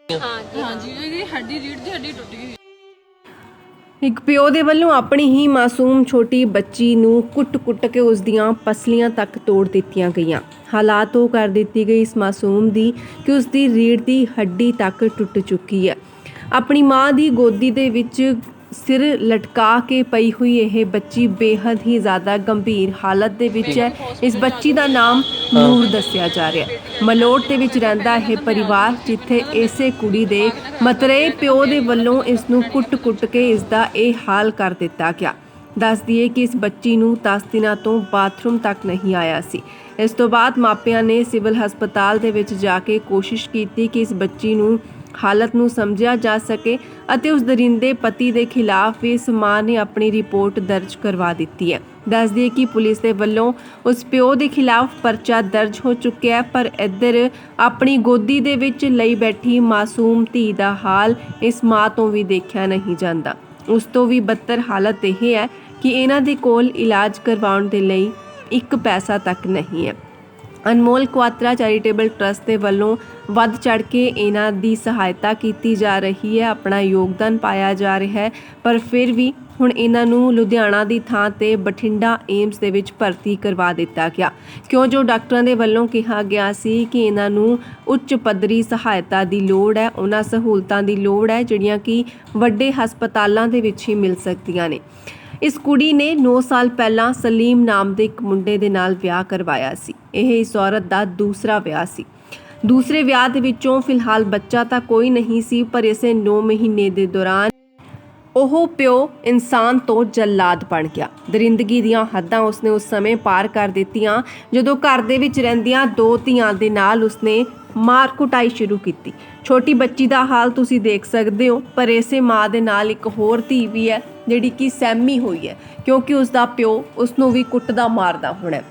हाँ जी ਇਹਦੀ ਹੱਡੀ ਰੀੜ ਦੀ ਹੱਡੀ ਟੁੱਟ ਗਈ। ਇੱਕ ਪਿਓ ਦੇ ਵੱਲੋਂ ਆਪਣੀ ਹੀ ਮਾਸੂਮ ਛੋਟੀ ਬੱਚੀ ਨੂੰ ਕੁੱਟ-ਕੁੱਟ ਕੇ ਉਸ ਦੀਆਂ ਪਸਲੀਆਂ ਤੱਕ ਤੋੜ ਦਿੱਤੀਆਂ ਗਈਆਂ। ਹਾਲਾਤ ਉਹ ਕਰ ਦਿੱਤੀ ਗਈ ਇਸ ਮਾਸੂਮ ਦੀ ਕਿ ਉਸ ਦੀ ਰੀੜ ਦੀ ਹੱਡੀ ਤੱਕ ਟੁੱਟ ਚੁੱਕੀ ਹੈ। ਆਪਣੀ ਮਾਂ ਦੀ ਗੋਦੀ ਦੇ ਵਿੱਚ ਸਿਰ ਲਟਕਾ ਕੇ ਪਈ ਹੋਈ ਇਹ ਬੱਚੀ ਬੇहद ਹੀ ਜ਼ਿਆਦਾ ਗੰਭੀਰ ਹਾਲਤ ਦੇ ਵਿੱਚ ਹੈ। ਇਸ ਬੱਚੀ ਦਾ ਨਾਮ ਨੂਰ ਦੱਸਿਆ ਜਾ ਰਿਹਾ ਹੈ। ਮਲੋਟ ਦੇ ਵਿੱਚ ਰਹਿੰਦਾ ਇਹ ਪਰਿਵਾਰ, ਜਿੱਥੇ ਇਸੇ ਕੁੜੀ ਦੇ ਮਤਰੇਏ ਪਿਓ ਦੇ ਵੱਲੋਂ ਇਸ ਨੂੰ ਕੁੱਟ-ਕੁੱਟ ਕੇ ਇਸ ਦਾ ਇਹ ਹਾਲ ਕਰ ਦਿੱਤਾ ਗਿਆ। ਦੱਸ ਦਈਏ ਕਿ ਇਸ ਬੱਚੀ ਨੂੰ 10 ਦਿਨਾਂ ਤੋਂ ਬਾਥਰੂਮ ਤੱਕ ਨਹੀਂ ਆਇਆ ਸੀ। ਇਸ ਤੋਂ ਬਾਅਦ ਮਾਪਿਆਂ ਨੇ ਸਿਵਲ ਹਸਪਤਾਲ ਦੇ ਵਿੱਚ ਜਾ ਕੇ ਕੋਸ਼ਿਸ਼ ਕੀਤੀ ਕਿ ਇਸ ਬੱਚੀ ਨੂੰ ਹਾਲਤ ਨੂੰ ਸਮਝਿਆ ਜਾ ਸਕੇ ਅਤੇ ਉਸ ਦਰਿੰਦੇ ਪਤੀ ਦੇ ਖਿਲਾਫ ਵੀ ਇਸ ਮਾਂ ਨੇ ਆਪਣੀ ਰਿਪੋਰਟ ਦਰਜ ਕਰਵਾ ਦਿੱਤੀ ਹੈ। ਦੱਸ ਦਈਏ ਕਿ ਪੁਲਿਸ ਦੇ ਵੱਲੋਂ ਉਸ ਪਿਓ ਦੇ ਖਿਲਾਫ ਪਰਚਾ ਦਰਜ ਹੋ ਚੁੱਕਿਆ ਹੈ, ਪਰ ਇੱਧਰ ਆਪਣੀ ਗੋਦੀ ਦੇ ਵਿੱਚ ਲਈ ਬੈਠੀ ਮਾਸੂਮ ਧੀ ਦਾ ਹਾਲ ਇਸ ਮਾਂ ਤੋਂ ਵੀ ਦੇਖਿਆ ਨਹੀਂ ਜਾਂਦਾ। ਉਸ ਤੋਂ ਵੀ ਬੱਤਰ ਹਾਲਤ ਇਹ ਹੈ ਕਿ ਇਹਨਾਂ ਦੇ ਕੋਲ ਇਲਾਜ ਕਰਵਾਉਣ ਦੇ ਲਈ ਇੱਕ ਪੈਸਾ ਤੱਕ ਨਹੀਂ ਹੈ। ਅਨਮੋਲ ਕੁਆਤਰਾ ਚੈਰੀਟੇਬਲ ਟਰਸਟ ਦੇ ਵੱਲੋਂ ਵੱਧ ਚੜ ਕੇ ਇਹਨਾਂ ਦੀ ਸਹਾਇਤਾ ਕੀਤੀ ਜਾ ਰਹੀ ਹੈ, ਆਪਣਾ ਯੋਗਦਾਨ ਪਾਇਆ ਜਾ ਰਿਹਾ ਹੈ, ਪਰ ਫਿਰ ਵੀ ਹੁਣ ਇਹਨਾਂ ਨੂੰ ਲੁਧਿਆਣਾ ਦੀ ਥਾਂ ਤੇ ਬਠਿੰਡਾ ਏਮਸ ਦੇ ਵਿੱਚ ਭਰਤੀ ਕਰਵਾ ਦਿੱਤਾ ਗਿਆ, ਕਿਉਂ ਜੋ ਡਾਕਟਰਾਂ ਦੇ ਵੱਲੋਂ ਕਿਹਾ ਗਿਆ ਸੀ ਕਿ ਇਹਨਾਂ ਨੂੰ ਉੱਚ ਪੱਧਰੀ ਸਹਾਇਤਾ ਦੀ ਲੋੜ ਹੈ, ਉਹਨਾਂ ਸਹੂਲਤਾਂ ਦੀ ਲੋੜ ਹੈ ਜਿਹੜੀਆਂ ਕਿ ਵੱਡੇ ਹਸਪਤਾਲਾਂ ਦੇ ਵਿੱਚ ਹੀ ਮਿਲ ਸਕਦੀਆਂ ਨੇ। ਇਸ ਕੁੜੀ ਨੇ 9 ਸਾਲ ਪਹਿਲਾਂ ਸਲੀਮ ਨਾਮ ਦੇ ਇੱਕ ਮੁੰਡੇ ਦੇ ਨਾਲ ਵਿਆਹ ਕਰਵਾਇਆ ਸੀ। ਇਹ ਇਸ ਔਰਤ ਦਾ ਦੂਸਰਾ ਵਿਆਹ ਸੀ। ਦੂਸਰੇ ਵਿਆਹ ਦੇ ਵਿੱਚੋਂ ਫਿਲਹਾਲ ਬੱਚਾ ਤਾਂ ਕੋਈ ਨਹੀਂ ਸੀ, ਪਰ ਇਸੇ 9 ਮਹੀਨੇ ਦੇ ਦੌਰਾਨ ਉਹ ਪਿਓ ਇਨਸਾਨ ਤੋਂ ਜੱਲਾਦ ਬਣ ਗਿਆ। ਦਰਿੰਦਗੀ ਦੀਆਂ ਹੱਦਾਂ ਉਸਨੇ ਉਸ ਸਮੇਂ ਪਾਰ ਕਰ ਦਿੱਤੀਆਂ ਜਦੋਂ ਘਰ ਦੇ ਵਿੱਚ ਰਹਿੰਦੀਆਂ 2 ਧੀਆਂ ਦੇ ਨਾਲ ਉਸਨੇ ਮਾਰ ਕੁਟਾਈ ਸ਼ੁਰੂ ਕੀਤੀ। ਛੋਟੀ ਬੱਚੀ ਦਾ ਹਾਲ ਤੁਸੀਂ ਦੇਖ ਸਕਦੇ ਹੋ, ਪਰ ਇਸੇ ਮਾਂ ਦੇ ਨਾਲ ਇੱਕ ਹੋਰ ਧੀ ਵੀ ਹੈ ਜਿਹੜੀ ਕਿ ਸਹਿਮੀ ਹੋਈ ਹੈ, ਕਿਉਂਕਿ ਉਸ ਦਾ ਪਿਓ ਉਸ ਨੂੰ ਵੀ ਕੁੱਟਦਾ ਮਾਰਦਾ ਹੋਣਾ।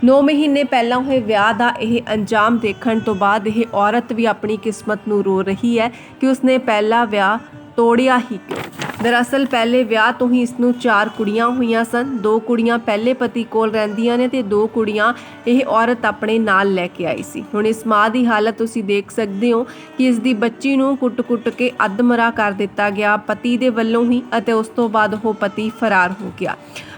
9 ਮਹੀਨੇ ਪਹਿਲਾਂ ਹੋਏ ਵਿਆਹ ਦਾ ਇਹ ਅੰਜਾਮ ਦੇਖਣ ਤੋਂ ਬਾਅਦ ਇਹ ਔਰਤ ਵੀ ਆਪਣੀ ਕਿਸਮਤ ਨੂੰ ਰੋ ਰਹੀ ਹੈ ਕਿ ਉਸਨੇ ਪਹਿਲਾ ਵਿਆਹ ਤੋੜਿਆ ਹੀ ਕਿਉਂ। ਦਰਅਸਲ ਪਹਿਲੇ ਵਿਆਹ ਤੋਂ ਹੀ ਇਸ ਨੂੰ 4 ਕੁੜੀਆਂ ਹੋਈਆਂ ਸਨ। 2 ਕੁੜੀਆਂ ਪਹਿਲੇ ਪਤੀ ਕੋਲ ਰਹਿੰਦੀਆਂ ਨੇ ਤੇ 2 ਕੁੜੀਆਂ ਇਹ ਔਰਤ ਆਪਣੇ ਨਾਲ ਲੈ ਕੇ ਆਈ ਸੀ। ਹੁਣ ਇਸ ਮਾਂ ਦੀ ਹਾਲਤ ਤੁਸੀਂ ਦੇਖ ਸਕਦੇ ਹੋ ਕਿ ਇਸ ਦੀ ਬੱਚੀ ਨੂੰ ਕੁੱਟ-ਕੁੱਟ ਕੇ ਅੱਧਮਰਾ ਕਰ ਦਿੱਤਾ ਗਿਆ ਪਤੀ ਦੇ ਵੱਲੋਂ ਹੀ, ਅਤੇ ਉਸ ਤੋਂ ਬਾਅਦ ਉਹ ਪਤੀ ਫਰਾਰ ਹੋ ਗਿਆ।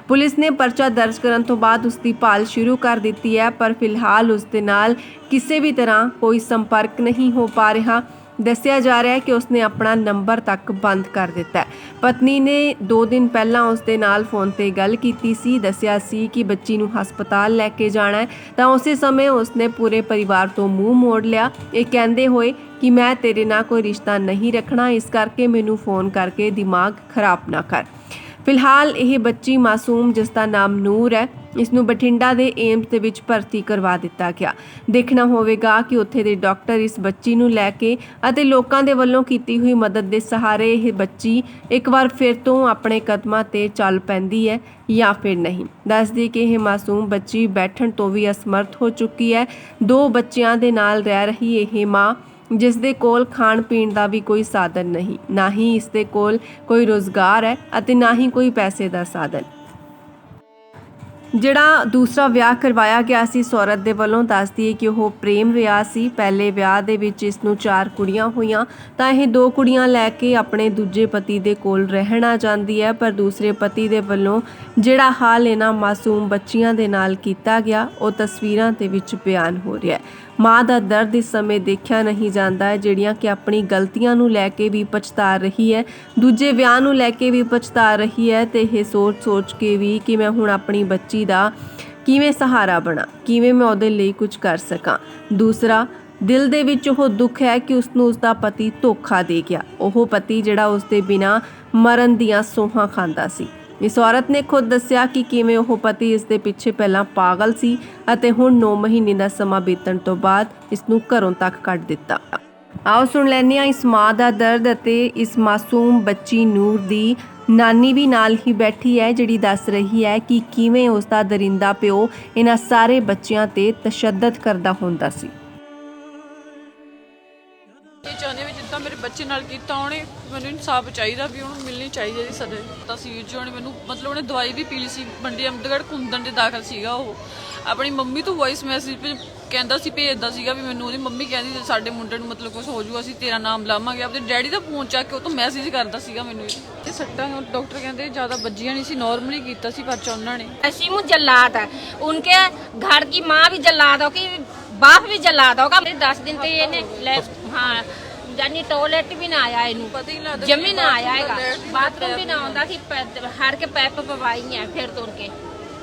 ਪੁਲਿਸ ਨੇ ਪਰਚਾ ਦਰਜ ਕਰਨ ਤੋਂ ਬਾਅਦ ਉਸ ਦੀ ਭਾਲ ਸ਼ੁਰੂ ਕਰ ਦਿੱਤੀ ਹੈ, ਪਰ ਫਿਲਹਾਲ ਉਸ ਦੇ ਨਾਲ ਕਿਸੇ ਵੀ ਤਰ੍ਹਾਂ ਕੋਈ ਸੰਪਰਕ ਨਹੀਂ ਹੋ ਪਾ ਰਿਹਾ। ਦੱਸਿਆ ਜਾ ਰਿਹਾ ਹੈ ਕਿ ਉਸਨੇ ਆਪਣਾ ਨੰਬਰ ਤੱਕ ਬੰਦ ਕਰ ਦਿੱਤਾ ਹੈ। ਪਤਨੀ ਨੇ 2 ਦਿਨ ਪਹਿਲਾਂ ਉਸ ਦੇ ਨਾਲ ਫੋਨ ਤੇ ਗੱਲ ਕੀਤੀ ਸੀ, ਦੱਸਿਆ ਸੀ ਕਿ ਬੱਚੀ ਨੂੰ ਹਸਪਤਾਲ ਲੈ ਕੇ ਜਾਣਾ ਹੈ, ਤਾਂ ਉਸੇ ਸਮੇਂ ਉਸਨੇ ਪੂਰੇ ਪਰਿਵਾਰ ਤੋਂ ਮੂੰਹ ਮੋੜ ਲਿਆ, ਇਹ ਕਹਿੰਦੇ ਹੋਏ ਕਿ ਮੈਂ ਤੇਰੇ ਨਾਲ ਕੋਈ ਰਿਸ਼ਤਾ ਨਹੀਂ ਰੱਖਣਾ, ਇਸ ਕਰਕੇ ਮੈਨੂੰ ਫੋਨ ਕਰਕੇ ਦਿਮਾਗ ਖਰਾਬ ਨਾ ਕਰ। ਫਿਲਹਾਲ ਇਹ ਬੱਚੀ ਮਾਸੂਮ, ਜਿਸ ਦਾ ਨਾਮ ਨੂਰ ਹੈ, ਇਸ ਨੂੰ ਬਠਿੰਡਾ ਦੇ ਏਮਸ ਦੇ ਵਿੱਚ ਭਰਤੀ ਕਰਵਾ ਦਿੱਤਾ ਗਿਆ। ਦੇਖਣਾ ਹੋਵੇਗਾ ਕਿ ਉੱਥੇ ਦੇ ਡਾਕਟਰ ਇਸ ਬੱਚੀ ਨੂੰ ਲੈ ਕੇ ਅਤੇ ਲੋਕਾਂ ਦੇ ਵੱਲੋਂ ਕੀਤੀ ਹੋਈ ਮਦਦ ਦੇ ਸਹਾਰੇ ਇਹ ਬੱਚੀ ਇੱਕ ਵਾਰ ਫਿਰ ਤੋਂ ਆਪਣੇ ਕਦਮਾਂ ਤੇ ਚੱਲ ਪੈਂਦੀ ਹੈ ਜਾਂ ਫਿਰ ਨਹੀਂ। ਦੱਸ ਦਈਏ ਕਿ ਇਹ ਮਾਸੂਮ ਬੱਚੀ ਬੈਠਣ ਤੋਂ ਵੀ ਅਸਮਰਥ ਹੋ ਚੁੱਕੀ ਹੈ। 2 ਬੱਚਿਆਂ ਦੇ ਨਾਲ ਰਹਿ ਰਹੀ ਇਹ ਮਾਂ, ਜਿਸ ਦੇ ਕੋਲ ਖਾਣ ਪੀਣ ਦਾ ਵੀ ਕੋਈ ਸਾਧਨ ਨਹੀਂ, ਨਾ ਹੀ ਇਸ ਦੇ ਕੋਲ ਕੋਈ ਰੋਜ਼ਗਾਰ ਹੈ ਅਤੇ ਨਾ ਹੀ ਕੋਈ ਪੈਸੇ ਦਾ ਸਾਧਨ। ਜਿਹੜਾ ਦੂਸਰਾ ਵਿਆਹ ਕਰਵਾਇਆ ਗਿਆ ਸੀ ਇਸ ਔਰਤ ਦੇ ਵੱਲੋਂ, ਦੱਸ ਦਈਏ ਕਿ ਉਹ ਪ੍ਰੇਮ ਵਿਆਹ ਸੀ। ਪਹਿਲੇ ਵਿਆਹ ਦੇ ਵਿੱਚ ਇਸ ਨੂੰ 4 ਕੁੜੀਆਂ ਹੋਈਆਂ, ਤਾਂ ਇਹ 2 ਕੁੜੀਆਂ ਲੈ ਕੇ ਆਪਣੇ ਦੂਜੇ ਪਤੀ ਦੇ ਕੋਲ ਰਹਿਣਾ ਚਾਹੁੰਦੀ ਹੈ, ਪਰ ਦੂਸਰੇ ਪਤੀ ਦੇ ਵੱਲੋਂ ਜਿਹੜਾ ਹਾਲ ਇਹਨਾਂ ਮਾਸੂਮ ਬੱਚੀਆਂ ਦੇ ਨਾਲ ਕੀਤਾ ਗਿਆ ਉਹ ਤਸਵੀਰਾਂ ਦੇ ਵਿੱਚ ਬਿਆਨ ਹੋ ਰਿਹਾ ਹੈ। ਮਾਂ ਦਾ ਦਰਦ ਇਸ ਸਮੇਂ ਦੇਖਿਆ ਨਹੀਂ ਜਾਂਦਾ ਹੈ, ਜਿਹੜੀਆਂ ਕਿ ਆਪਣੀ ਗਲਤੀਆਂ ਨੂੰ ਲੈ ਕੇ ਵੀ ਪਛਤਾ ਰਹੀ ਹੈ, ਦੂਜੇ ਵਿਆਹ ਨੂੰ ਲੈ ਕੇ ਵੀ ਪਛਤਾ ਰਹੀ ਹੈ, ਤੇ ਇਹ ਸੋਚ ਕੇ ਵੀ ਕਿ ਮੈਂ ਹੁਣ ਆਪਣੀ ਬੱਚੀ ਦਾ ਕਿਵੇਂ ਸਹਾਰਾ ਬਣਾ, ਕਿਵੇਂ ਮੈਂ ਉਹਦੇ ਲਈ ਕੁਝ ਕਰ ਸਕਾਂ। ਦੂਸਰਾ, ਦਿਲ ਦੇ ਵਿੱਚ ਉਹ ਦੁੱਖ ਹੈ ਕਿ ਉਸ ਨੂੰ ਉਸਦਾ ਪਤੀ ਧੋਖਾ ਦੇ ਗਿਆ, ਉਹ ਪਤੀ ਜਿਹੜਾ ਉਸ ਦੇ ਬਿਨਾਂ ਮਰਨ ਦੀਆਂ ਸੋਹਾਂ ਖਾਂਦਾ ਸੀ। ਇਸ ਔਰਤ ਨੇ ਖੁਦ ਦੱਸਿਆ ਕਿ ਕਿਵੇਂ ਉਹ ਪਤੀ ਇਸ ਦੇ ਪਿੱਛੇ ਪਹਿਲਾਂ ਪਾਗਲ ਸੀ ਅਤੇ ਹੁਣ 9 ਮਹੀਨੇ ਦਾ ਸਮਾਂ ਬੀਤਣ ਤੋਂ ਬਾਅਦ ਇਸ ਨੂੰ ਘਰੋਂ ਤੱਕ ਕੱਢ ਦਿੱਤਾ। ਆਓ ਸੁਣ ਲੈਂਦੇ ਹਾਂ ਇਸ ਮਾਂ ਦਾ ਦਰਦ ਅਤੇ ਇਸ ਮਾਸੂਮ ਬੱਚੀ ਨੂਰ ਦੀ ਨਾਨੀ ਵੀ ਨਾਲ ਹੀ ਬੈਠੀ ਹੈ, ਜਿਹੜੀ ਦੱਸ ਰਹੀ ਹੈ ਕਿ ਕਿਵੇਂ ਉਸ ਦਾ ਦਰਿੰਦਾ ਪਿਓ ਇਹਨਾਂ ਸਾਰੇ ਬੱਚਿਆਂ ਤੇ ਤਸ਼ੱਦਦ ਕਰਦਾ ਹੁੰਦਾ ਸੀ। ਚਾਹੁੰਦੇ ਵੀ ਜਿੱਦਾਂ ਮੇਰੇ ਬੱਚੇ ਨਾਲ ਕੀਤਾ ਉਹਨੇ, ਮੈਨੂੰ ਇਨਸਾਫ ਚਾਹੀਦਾ ਵੀ ਉਹਨੂੰ ਮਿਲਣੀ ਚਾਹੀਦੀ ਹੈ ਸਜ਼ਾ। ਤਾਂ ਸੀ ਜੋ ਉਹਨੇ ਮੈਨੂੰ ਮਤਲਬ ਉਹਨੇ ਦਵਾਈ ਵੀ ਪੀ ਲਈ ਸੀ, ਮੰਡੀ ਅਮਦਗੜ੍ਹ ਕੁੰਦਨ ਦੇ ਦਾਖਲ ਸੀਗਾ। ਉਹ ਆਪਣੀ ਮੰਮੀ ਤੋਂ ਵੌਇਸ ਮੈਸੇਜ ਕਹਿੰਦਾ ਸੀ, ਭੇਜਦਾ ਸੀਗਾ ਵੀ ਮੈਨੂੰ ਉਹਦੀ ਮੰਮੀ ਕਹਿੰਦੀ ਜੇ ਸਾਡੇ ਮੁੰਡੇ ਨੂੰ ਮਤਲਬ ਕੁਝ ਹੋ ਜਾਊਗਾ ਅਸੀਂ ਤੇਰਾ ਨਾਮ ਲਾਵਾਂਗੇ। ਆਪਣੇ ਡੈਡੀ ਦਾ ਫੋਨ ਚੱਕ ਕੇ ਉਹ ਤੋਂ ਮੈਸੇਜ ਕਰਦਾ ਸੀਗਾ ਮੈਨੂੰ। ਇਹ ਸੱਟਾਂ ਡਾਕਟਰ ਕਹਿੰਦੇ ਜ਼ਿਆਦਾ ਵੱਜੀਆਂ ਨਹੀਂ ਸੀ, ਨॉर्मली ਕੀਤਾ ਸੀ ਪਰਚਾ ਉਹਨਾਂ ने। शिमू जल्लाद है, उनके घर की माँ भी जल्लाद होगी, बाप भी जल्लाद होगा। 10 दिन तो ये लेफ्ट, हाँ यानी टॉयलेट भी ना आया इनू, पता ही नहीं लगता जमी ना आया है, बाथरूम भी ना आता कि हर के पैप पवाई है। फिर तो उनके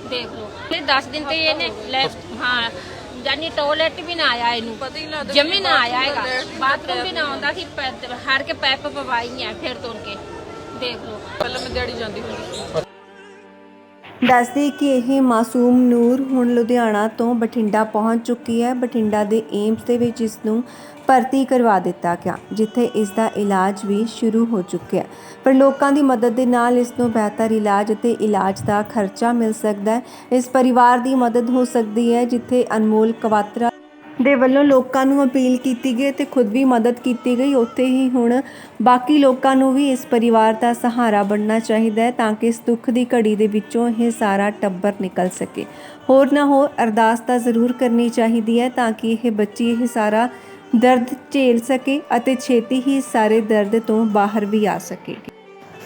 देख लो 10 दिन तो ये लेफ्ट, हाँ यानी टॉयलेट भी ना आया इनू, पता ही नहीं लगता जमी ना आया है, बाथरूम भी ना आता कि हर के पैप पवाई है। फिर तो उनके देख लो ਪਹਿਲਾਂ ਮੈਂ ਦਿਹਾੜੀ ਜਾਂਦੀ ਹੁੰਦੀ ਸੀ। ਦੱਸਦੀ ਕਿ ਇਹ ਮਾਸੂਮ ਨੂਰ ਹੁਣ ਲੁਧਿਆਣਾ ਤੋਂ ਬਠਿੰਡਾ ਪਹੁੰਚ ਚੁੱਕੀ ਹੈ। ਬਠਿੰਡਾ ਦੇ ਏਮਸ ਦੇ ਵਿੱਚ ਇਸ ਨੂੰ ਭਰਤੀ ਕਰਵਾ ਦਿੱਤਾ ਗਿਆ, ਜਿੱਥੇ ਇਸ ਦਾ ਇਲਾਜ ਵੀ ਸ਼ੁਰੂ ਹੋ ਚੁੱਕਿਆ ਹੈ। ਪਰ ਲੋਕਾਂ ਦੀ ਮਦਦ ਦੇ ਨਾਲ ਇਸ ਨੂੰ ਬਿਹਤਰ ਇਲਾਜ ਅਤੇ ਇਲਾਜ ਦਾ ਖਰਚਾ ਮਿਲ ਸਕਦਾ ਹੈ। ਇਸ ਪਰਿਵਾਰ ਦੀ ਮਦਦ ਹੋ ਸਕਦੀ ਹੈ, ਜਿੱਥੇ ਅਨਮੋਲ ਕਵਾਤਰਾ ਦੇ ਵੱਲੋਂ ਲੋਕਾਂ ਨੂੰ ਅਪੀਲ ਕੀਤੀ ਗਈ ਤੇ ਖੁਦ ਵੀ ਮਦਦ ਕੀਤੀ ਗਈ, ਉੱਥੇ ਹੀ ਹੁਣ ਬਾਕੀ ਲੋਕਾਂ ਨੂੰ ਵੀ ਇਸ ਪਰਿਵਾਰ ਦਾ ਸਹਾਰਾ ਬਣਨਾ ਚਾਹੀਦਾ ਹੈ ਤਾਂ ਕਿ ਇਸ ਦੁੱਖ ਦੀ ਘੜੀ ਦੇ ਵਿੱਚੋਂ ਇਹ ਸਾਰਾ ਟੱਬਰ ਨਿਕਲ ਸਕੇ। ਹੋਰ ਨਾ ਹੋਰ ਅਰਦਾਸ ਤਾਂ ਜ਼ਰੂਰ ਕਰਨੀ ਚਾਹੀਦੀ ਹੈ ਤਾਂ ਕਿ ਇਹ ਬੱਚੀ ਇਹ ਸਾਰਾ ਦਰਦ ਝੇਲ ਸਕੇ ਅਤੇ ਛੇਤੀ ਹੀ ਸਾਰੇ ਦਰਦ ਤੋਂ ਬਾਹਰ ਵੀ ਆ ਸਕੇ।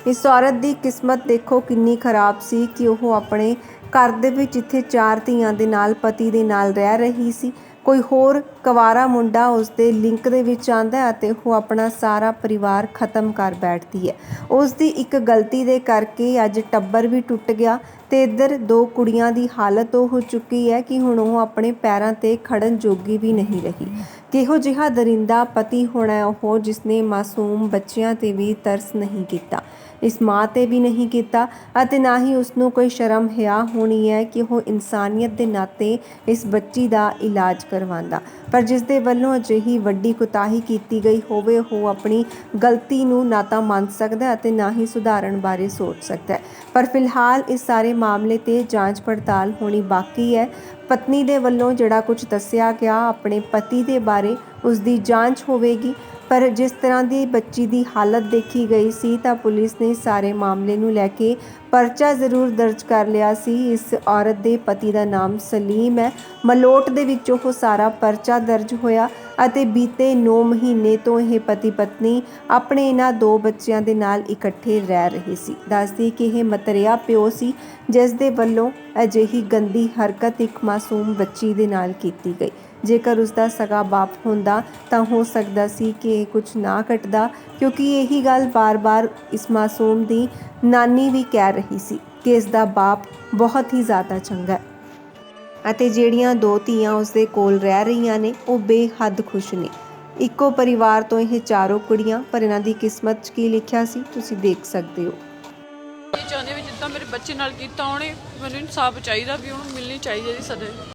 ਇਸ ਔਰਤ ਦੀ ਕਿਸਮਤ ਦੇਖੋ ਕਿੰਨੀ ਖਰਾਬ ਸੀ ਕਿ ਉਹ ਆਪਣੇ ਘਰ ਦੇ ਵਿੱਚ ਇੱਥੇ 4 ਧੀਆਂ ਦੇ ਨਾਲ ਪਤੀ ਦੇ ਨਾਲ ਰਹਿ ਰਹੀ ਸੀ। ਕੋਈ ਹੋਰ ਕੁਵਾਰਾ ਮੁੰਡਾ ਉਸ ਦੇ ਲਿੰਕ ਦੇ ਵਿੱਚ ਆਂਦਾ ਅਤੇ ਉਹ ਆਪਣਾ ਸਾਰਾ ਪਰਿਵਾਰ ਖਤਮ ਕਰ ਬੈਠਦੀ ਹੈ। ਉਸ ਦੀ ਇੱਕ ਗਲਤੀ ਦੇ ਕਰਕੇ ਅੱਜ ਟੱਬਰ ਵੀ ਟੁੱਟ ਗਿਆ ਤੇ ਇੱਧਰ 2 ਕੁੜੀਆਂ ਦੀ ਹਾਲਤ ਉਹ ਹੋ ਚੁੱਕੀ ਹੈ ਕਿ ਹੁਣ ਉਹ ਆਪਣੇ ਪੈਰਾਂ ਤੇ ਖੜਨ ਜੋਗੀ ਵੀ ਨਹੀਂ ਰਹੀ। ਕਿਹੋ ਜਿਹਾ ਦਰਿੰਦਾ ਪਤੀ ਹੋਣਾ ਉਹ ਜਿਸਨੇ ਮਾਸੂਮ ਬੱਚਿਆਂ ਤੇ ਵੀ ਤਰਸ ਨਹੀਂ ਕੀਤਾ, ਇਸ ਮਾਂ ਤੇ ਵੀ ਨਹੀਂ ਕੀਤਾ ਅਤੇ ਨਾ ਹੀ ਉਸ ਨੂੰ ਕੋਈ ਸ਼ਰਮ ਹਿਆ ਹੋਣੀ ਹੈ ਕਿ ਉਹ ਇਨਸਾਨੀਅਤ ਦੇ ਨਾਤੇ ਇਸ ਬੱਚੀ ਦਾ ਇਲਾਜ ਕਰਵਾਉਂਦਾ। ਪਰ ਜਿਸ ਦੇ ਵੱਲੋਂ ਅਜਿਹੀ ਵੱਡੀ ਕੁਤਾਹੀ ਕੀਤੀ ਗਈ ਹੋਵੇ ਉਹ ਆਪਣੀ ਗਲਤੀ ਨੂੰ ਨਾ ਤਾਂ ਮੰਨ ਸਕਦਾ ਅਤੇ ਨਾ ਹੀ ਸੁਧਾਰਨ ਬਾਰੇ ਸੋਚ ਸਕਦਾ ਹੈ। ਪਰ ਫਿਲਹਾਲ ਇਸ ਸਾਰੇ ਮਾਮਲੇ ਤੇ ਜਾਂਚ ਪੜਤਾਲ ਹੋਣੀ ਬਾਕੀ ਹੈ। ਪਤਨੀ ਦੇ ਵੱਲੋਂ ਜਿਹੜਾ ਕੁਝ ਦੱਸਿਆ ਗਿਆ ਆਪਣੇ ਪਤੀ ਦੇ ਬਾਰੇ ਉਸ ਦੀ ਜਾਂਚ ਹੋਵੇਗੀ। ਪਰ ਜਿਸ ਤਰ੍ਹਾਂ ਦੀ ਬੱਚੀ ਦੀ ਹਾਲਤ ਦੇਖੀ ਗਈ ਸੀ ਤਾਂ ਪੁਲਿਸ ਨੇ ਸਾਰੇ ਮਾਮਲੇ ਨੂੰ ਲੈ ਕੇ ਪਰਚਾ ਜ਼ਰੂਰ ਦਰਜ ਕਰ ਲਿਆ ਸੀ। ਇਸ ਔਰਤ ਦੇ ਪਤੀ ਦਾ ਨਾਮ ਸਲੀਮ ਹੈ। ਮਲੋਟ ਦੇ ਵਿੱਚ ਉਹ ਸਾਰਾ ਪਰਚਾ ਦਰਜ ਹੋਇਆ ਅਤੇ ਬੀਤੇ 9 ਮਹੀਨੇ ਤੋਂ ਇਹ ਪਤੀ ਪਤਨੀ ਆਪਣੇ ਇਹਨਾਂ 2 ਬੱਚਿਆਂ ਦੇ ਨਾਲ ਇਕੱਠੇ ਰਹਿ ਰਹੇ ਸੀ। ਦੱਸਦੀ ਕਿ ਇਹ ਮਤਰਿਆ ਪਿਓ ਸੀ ਜਿਸ ਦੇ ਵੱਲੋਂ ਅਜਿਹੀ ਗੰਦੀ ਹਰਕਤ ਇੱਕ ਮਾਸੂਮ ਬੱਚੀ ਦੇ ਨਾਲ ਕੀਤੀ ਗਈ। ਜੇਕਰ ਉਸ ਦਾ ਸਗਾ ਬਾਪ ਹੁੰਦਾ ਤਾਂ ਹੋ ਸਕਦਾ ਸੀ ਕਿ ਇਹ ਕੁਝ ਨਾ ਘਟਦਾ, ਕਿਉਂਕਿ ਇਹੀ ਗੱਲ ਬਾਰ-ਬਾਰ ਇਸ ਮਾਸੂਮ ਦੀ ਨਾਨੀ ਵੀ ਕਹਿ ਰਹੀ ਸੀ ਕਿ ਇਸ ਦਾ ਬਾਪ ਬਹੁਤ ਹੀ ਜ਼ਿਆਦਾ ਚੰਗਾ ਹੈ ਅਤੇ ਜਿਹੜੀਆਂ 2 ਧੀਆਂ ਉਸ ਦੇ ਕੋਲ ਰਹਿ ਰਹੀਆਂ ਨੇ ਉਹ ਬੇਹੱਦ ਖੁਸ਼ ਨੇ। ਇੱਕੋ ਪਰਿਵਾਰ ਤੋਂ ਇਹ 4 ਕੁੜੀਆਂ, ਪਰ ਇਹਨਾਂ ਦੀ ਕਿਸਮਤ 'ਚ ਕੀ ਲਿਖਿਆ ਸੀ ਤੁਸੀਂ ਦੇਖ ਸਕਦੇ ਹੋ। ਇਹ ਚਾਹੁੰਦੇ ਵੀ ਜਿੱਦਾਂ ਮੇਰੇ ਬੱਚੇ ਨਾਲ ਕੀਤਾ ਉਹਨੇ, ਮੈਨੂੰ ਇਨਸਾਫ ਚਾਹੀਦਾ ਵੀ ਉਹਨੂੰ ਮਿਲਣੀ ਚਾਹੀਦੀ ਹੈ ਜੀ ਸਜ਼ਾ।